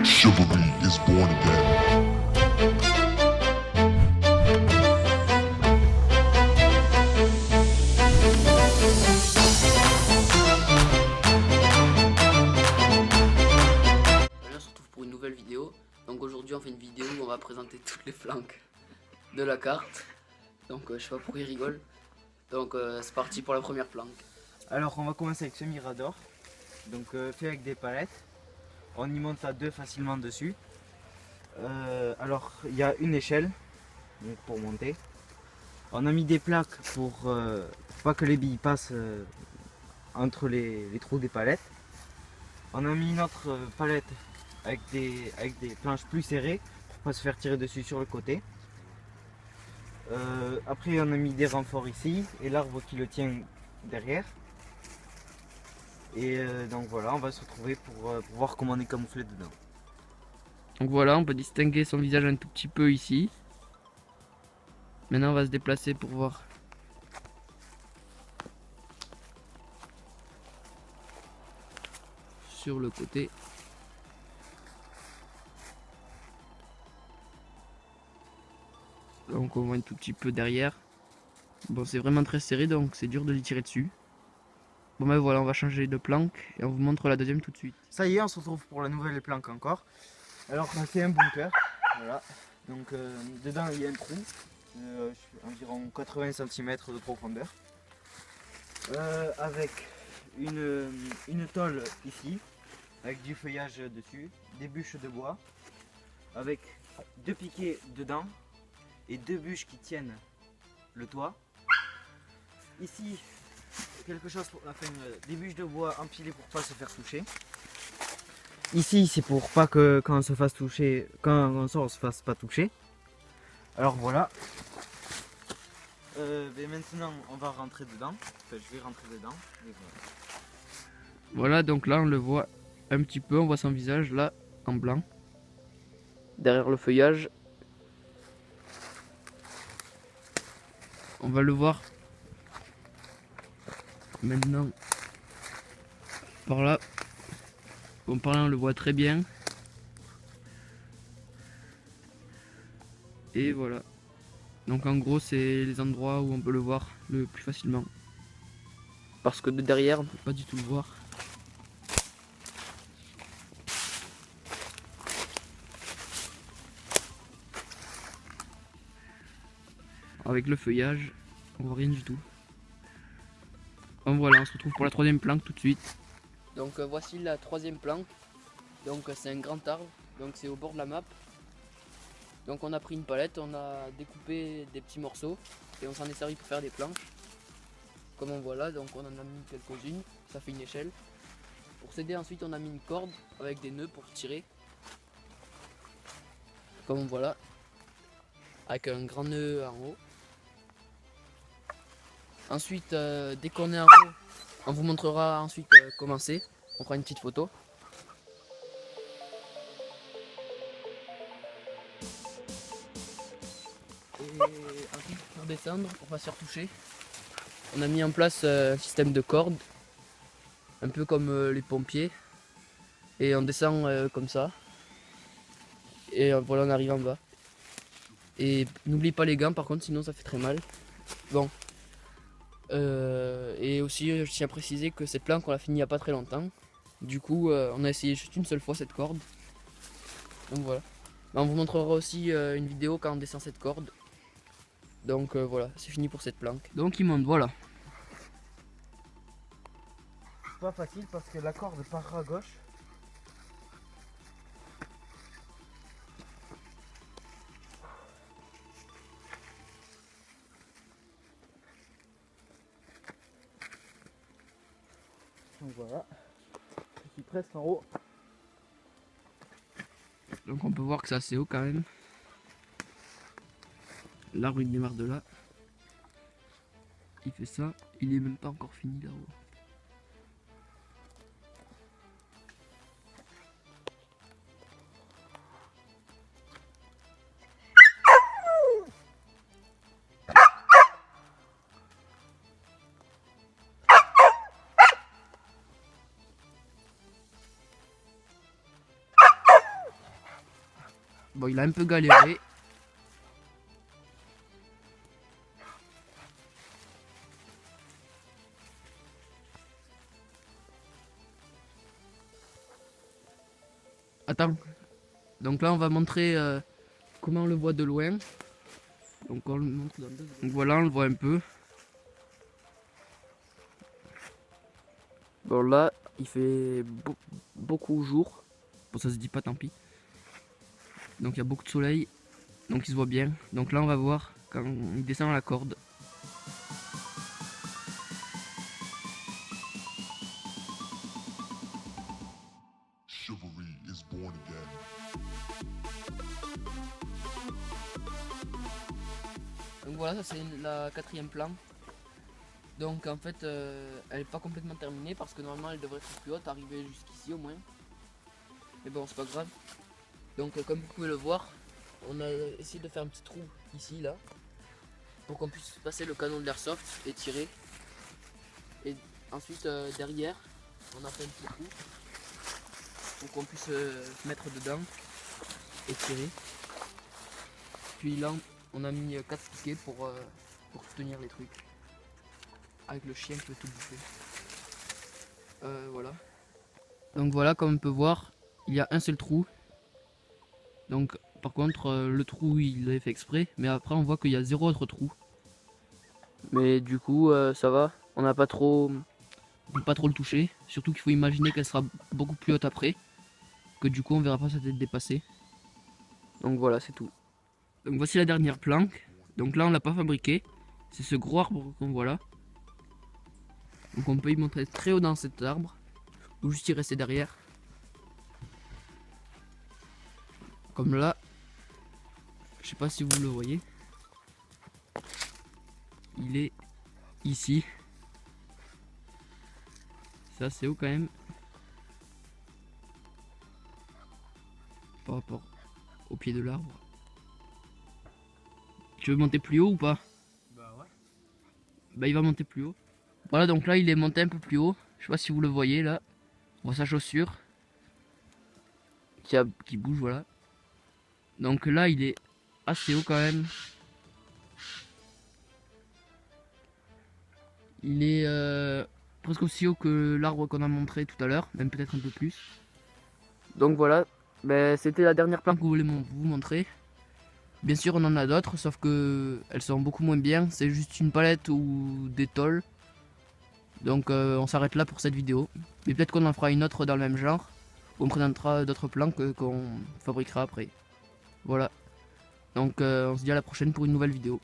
Chivalry is born again. On se retrouve pour une nouvelle vidéo. Donc aujourd'hui on fait une vidéo où on va présenter toutes les flanques de la carte. Donc je sais pas pourquoi il rigole. Donc c'est parti pour la première planque. Alors on va commencer avec ce mirador, donc fait avec des palettes. On y monte à deux facilement dessus. Alors il y a une échelle donc, pour monter. On a mis des plaques pour pas que les billes passent entre les trous des palettes. On a mis une autre palette avec des planches plus serrées pour pas se faire tirer dessus sur le côté. Après on a mis des renforts ici et l'arbre qui le tient derrière. Et donc voilà, on va se retrouver pour voir comment on est camouflé dedans. Donc voilà, on peut distinguer son visage un tout petit peu ici. Maintenant on va se déplacer pour voir. Sur le côté. Donc on voit un tout petit peu derrière. Bon, c'est vraiment très serré donc c'est dur de lui tirer dessus. Bon ben voilà, on va changer de planque et on vous montre la deuxième tout de suite. Ça y est, on se retrouve pour la nouvelle planque encore. Alors c'est un bunker, voilà. Donc dedans il y a un trou, environ 80 cm de profondeur. Avec une tôle ici, avec du feuillage dessus, des bûches de bois, avec deux piquets dedans et deux bûches qui tiennent le toit. Ici, quelque chose pour des bûches de bois empilées pour pas se faire toucher. Ici, c'est pour pas que quand on se fasse toucher, quand on sort, on se fasse pas toucher. Alors voilà. Mais maintenant, on va rentrer dedans. Enfin, je vais rentrer dedans. Et voilà. Voilà, donc là on le voit un petit peu, on voit son visage là en blanc. Derrière le feuillage. On va le voir maintenant par là. Bon, par là on le voit très bien. Et voilà. Donc en gros c'est les endroits où on peut le voir le plus facilement. Parce que de derrière on peut pas du tout le voir. Avec le feuillage, on voit rien du tout. Donc voilà, on se retrouve pour la troisième planque tout de suite. Donc voici la troisième planque. Donc c'est un grand arbre, donc c'est au bord de la map. Donc on a pris une palette, on a découpé des petits morceaux et on s'en est servi pour faire des planches. Comme on voit là, donc on en a mis quelques-unes, ça fait une échelle. Pour s'aider ensuite on a mis une corde avec des nœuds pour tirer. Comme on voit là, avec un grand nœud en haut. Ensuite, dès qu'on est en haut, on vous montrera ensuite comment c'est. On fera une petite photo. Et ensuite, pour descendre, pour pas se faire toucher, on a mis en place un système de cordes, un peu comme les pompiers. Et on descend comme ça. Et voilà, on arrive en bas. Et n'oubliez pas les gants par contre, sinon ça fait très mal. Bon. Et aussi, je tiens à préciser que cette planque, on l'a finie il n'y a pas très longtemps. Du coup, on a essayé juste une seule fois cette corde. Donc voilà. On vous montrera aussi une vidéo quand on descend cette corde. Donc voilà, c'est fini pour cette planque. Donc il monte, voilà. C'est pas facile parce que la corde part à gauche. Donc voilà, je suis presque en haut. Donc on peut voir que c'est assez haut quand même. L'arbre il démarre de là. Il fait ça, il est même pas encore fini là-haut. Bon, il a un peu galéré. Attends. Donc là, on va montrer comment on le voit de loin. Donc on le montre dans 2 secondes. Donc voilà, on le voit un peu. Bon là, il fait beaucoup jour. Bon, ça se dit pas, tant pis. Donc il y a beaucoup de soleil. Donc il se voit bien. Donc là, on va voir quand il descend à la corde. Chivalry is born again. Donc voilà, ça c'est la 4e planche. Donc en fait, elle n'est pas complètement terminée parce que normalement elle devrait être plus haute, arriver jusqu'ici au moins. Mais bon, c'est pas grave. Donc comme vous pouvez le voir, on a essayé de faire un petit trou ici, là, pour qu'on puisse passer le canon de l'airsoft et tirer. Et ensuite derrière, on a fait un petit trou pour qu'on puisse se mettre dedans et tirer. Puis là, on a mis 4 piquets pour soutenir les trucs. Avec le chien qui peut tout bouffer. Voilà. Donc voilà, comme on peut voir, il y a un seul trou. Donc par contre, le trou il est fait exprès, mais après on voit qu'il y a 0 autre trou. Mais du coup, ça va. On n'a pas trop, on peut pas trop le toucher. Surtout qu'il faut imaginer qu'elle sera beaucoup plus haute après. Que du coup, on verra pas sa tête dépasser. Donc voilà, c'est tout. Donc voici la dernière planque. Donc là, on l'a pas fabriqué. C'est ce gros arbre qu'on voit là. Donc on peut y monter très haut dans cet arbre, ou juste y rester derrière. Comme là, je sais pas si vous le voyez. Il est ici. C'est assez haut quand même. Par rapport au pied de l'arbre. Tu veux monter plus haut ou pas? Bah ouais. Bah il va monter plus haut. Voilà, donc là il est monté un peu plus haut. Je sais pas si vous le voyez là. On voit sa chaussure qui bouge, voilà. Donc là il est assez haut quand même. Il est presque aussi haut que l'arbre qu'on a montré tout à l'heure, même peut-être un peu plus. Donc voilà, ben, c'était la dernière planque que je voulais vous montrer. Bien sûr on en a d'autres, sauf que elles sont beaucoup moins bien. C'est juste une palette ou des tôles. Donc on s'arrête là pour cette vidéo. Mais peut-être qu'on en fera une autre dans le même genre. Où on présentera d'autres planques qu'on fabriquera après. Voilà. Donc on se dit à la prochaine pour une nouvelle vidéo.